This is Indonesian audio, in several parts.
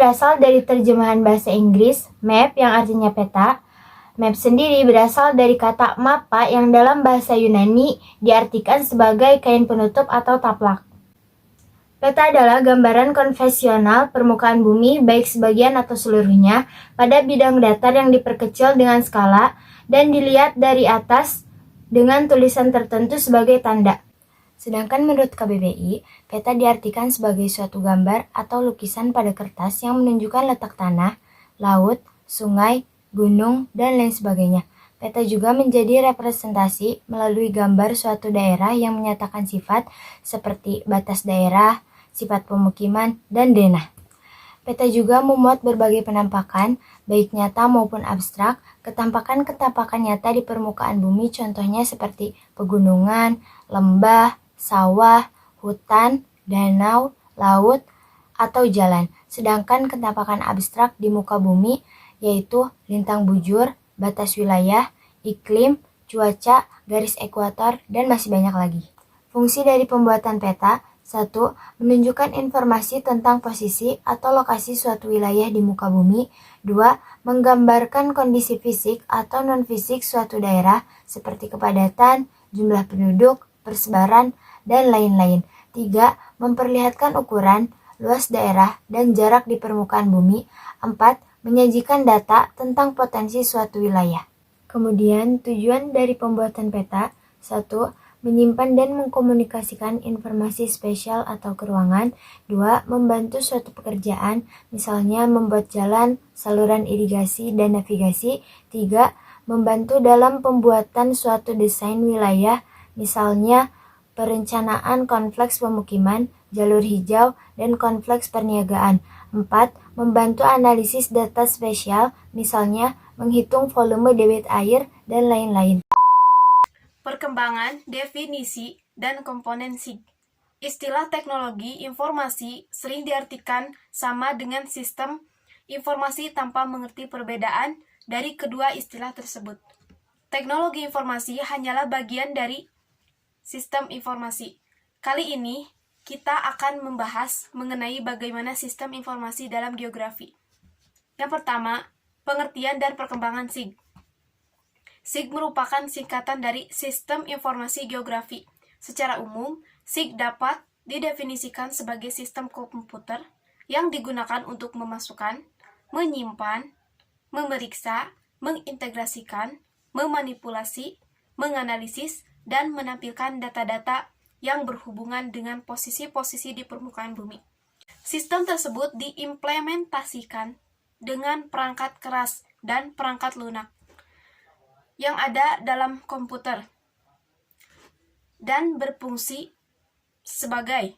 berasal dari terjemahan bahasa Inggris, map yang artinya peta. Map sendiri berasal dari kata mappa yang dalam bahasa Yunani diartikan sebagai kain penutup atau taplak. Peta adalah gambaran konvensional permukaan bumi baik sebagian atau seluruhnya pada bidang datar yang diperkecil dengan skala dan dilihat dari atas dengan tulisan tertentu sebagai tanda. Sedangkan menurut KBBI, peta diartikan sebagai suatu gambar atau lukisan pada kertas yang menunjukkan letak tanah, laut, sungai, gunung, dan lain sebagainya. Peta juga menjadi representasi melalui gambar suatu daerah yang menyatakan sifat seperti batas daerah, sifat pemukiman, dan denah. Peta juga memuat berbagai penampakan, baik nyata maupun abstrak, ketampakan-ketampakan nyata di permukaan bumi contohnya seperti pegunungan, lembah, sawah, hutan, danau, laut, atau jalan. Sedangkan ketampakan abstrak di muka bumi yaitu lintang bujur, batas wilayah, iklim, cuaca, garis ekuator, dan masih banyak lagi. Fungsi dari pembuatan peta: 1. Menunjukkan informasi tentang posisi atau lokasi suatu wilayah di muka bumi. 2. Menggambarkan kondisi fisik atau non-fisik suatu daerah seperti kepadatan, jumlah penduduk, persebaran, dan lain-lain. 3. Memperlihatkan ukuran, luas daerah, dan jarak di permukaan bumi. 4. Menyajikan data tentang potensi suatu wilayah. Kemudian, tujuan dari pembuatan peta: 1. Menyimpan dan mengkomunikasikan informasi spesial atau keuangan. 2. Membantu suatu pekerjaan, misalnya membuat jalan, saluran irigasi, dan navigasi. 3. Membantu dalam pembuatan suatu desain wilayah, misalnya perencanaan kompleks pemukiman, jalur hijau, dan kompleks perniagaan. 4. Membantu analisis data spesial, misalnya menghitung volume debit air, dan lain-lain. Perkembangan, definisi, dan komponen SIG. Istilah teknologi informasi sering diartikan sama dengan sistem informasi tanpa mengerti perbedaan dari kedua istilah tersebut. Teknologi informasi hanyalah bagian dari sistem informasi. Kali ini, kita akan membahas mengenai bagaimana sistem informasi dalam geografi. Yang pertama, pengertian dan perkembangan SIG. SIG merupakan singkatan dari Sistem Informasi Geografi. Secara umum, SIG dapat didefinisikan sebagai sistem komputer yang digunakan untuk memasukkan, menyimpan, memeriksa, mengintegrasikan, memanipulasi, menganalisis, dan menampilkan data-data yang berhubungan dengan posisi-posisi di permukaan bumi. Sistem tersebut diimplementasikan dengan perangkat keras dan perangkat lunak yang ada dalam komputer dan berfungsi sebagai: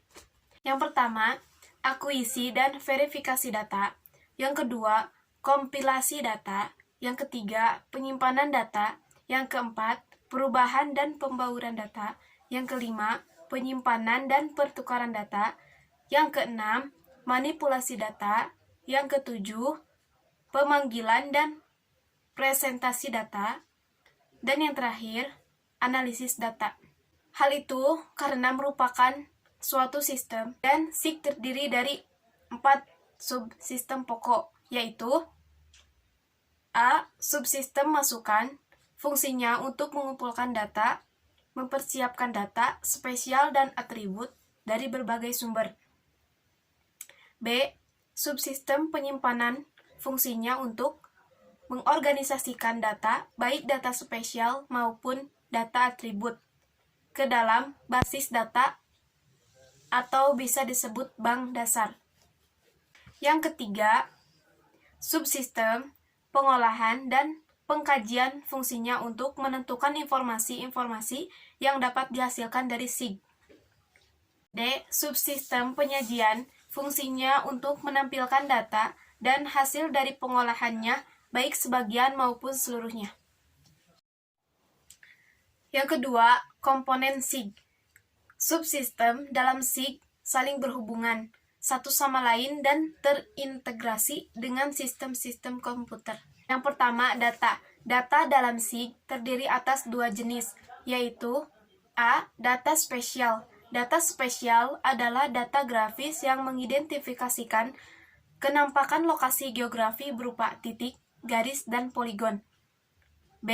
yang pertama, akuisisi dan verifikasi data; yang kedua, kompilasi data; yang ketiga, penyimpanan data; yang keempat, perubahan dan pembauran data; yang kelima, penyimpanan dan pertukaran data; yang keenam, manipulasi data; yang ketujuh, pemanggilan dan presentasi data; dan yang terakhir, analisis data. Hal itu karena merupakan suatu sistem dan SIG terdiri dari 4 subsistem pokok, yaitu: A. Subsistem masukan, fungsinya untuk mengumpulkan data, mempersiapkan data spesial dan atribut dari berbagai sumber. B. Subsistem penyimpanan, fungsinya untuk mengorganisasikan data, baik data spesial maupun data atribut, ke dalam basis data atau bisa disebut bank dasar. Yang ketiga, subsistem pengolahan dan pengkajian, fungsinya untuk menentukan informasi-informasi yang dapat dihasilkan dari SIG. D. Subsistem penyajian, fungsinya untuk menampilkan data dan hasil dari pengolahannya, baik sebagian maupun seluruhnya. Yang kedua, komponen SIG. Subsistem dalam SIG saling berhubungan satu sama lain dan terintegrasi dengan sistem-sistem komputer. Yang pertama, data. Data dalam SIG terdiri atas 2 jenis, yaitu: A. Data spesial. Data spesial adalah data grafis yang mengidentifikasikan Kenampakan lokasi geografi berupa titik, garis, dan poligon. B.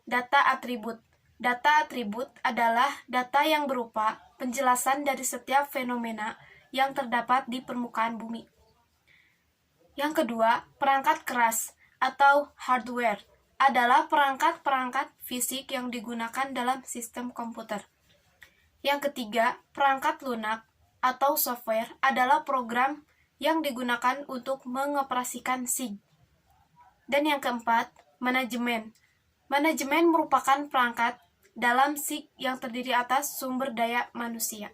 Data atribut. Data atribut adalah data yang berupa penjelasan dari setiap fenomena yang terdapat di permukaan bumi. Yang kedua, perangkat keras atau hardware adalah perangkat-perangkat fisik yang digunakan dalam sistem komputer. Yang ketiga, perangkat lunak atau software adalah program yang digunakan untuk mengoperasikan SIG. Dan yang keempat, manajemen. Manajemen merupakan perangkat dalam SIG yang terdiri atas sumber daya manusia.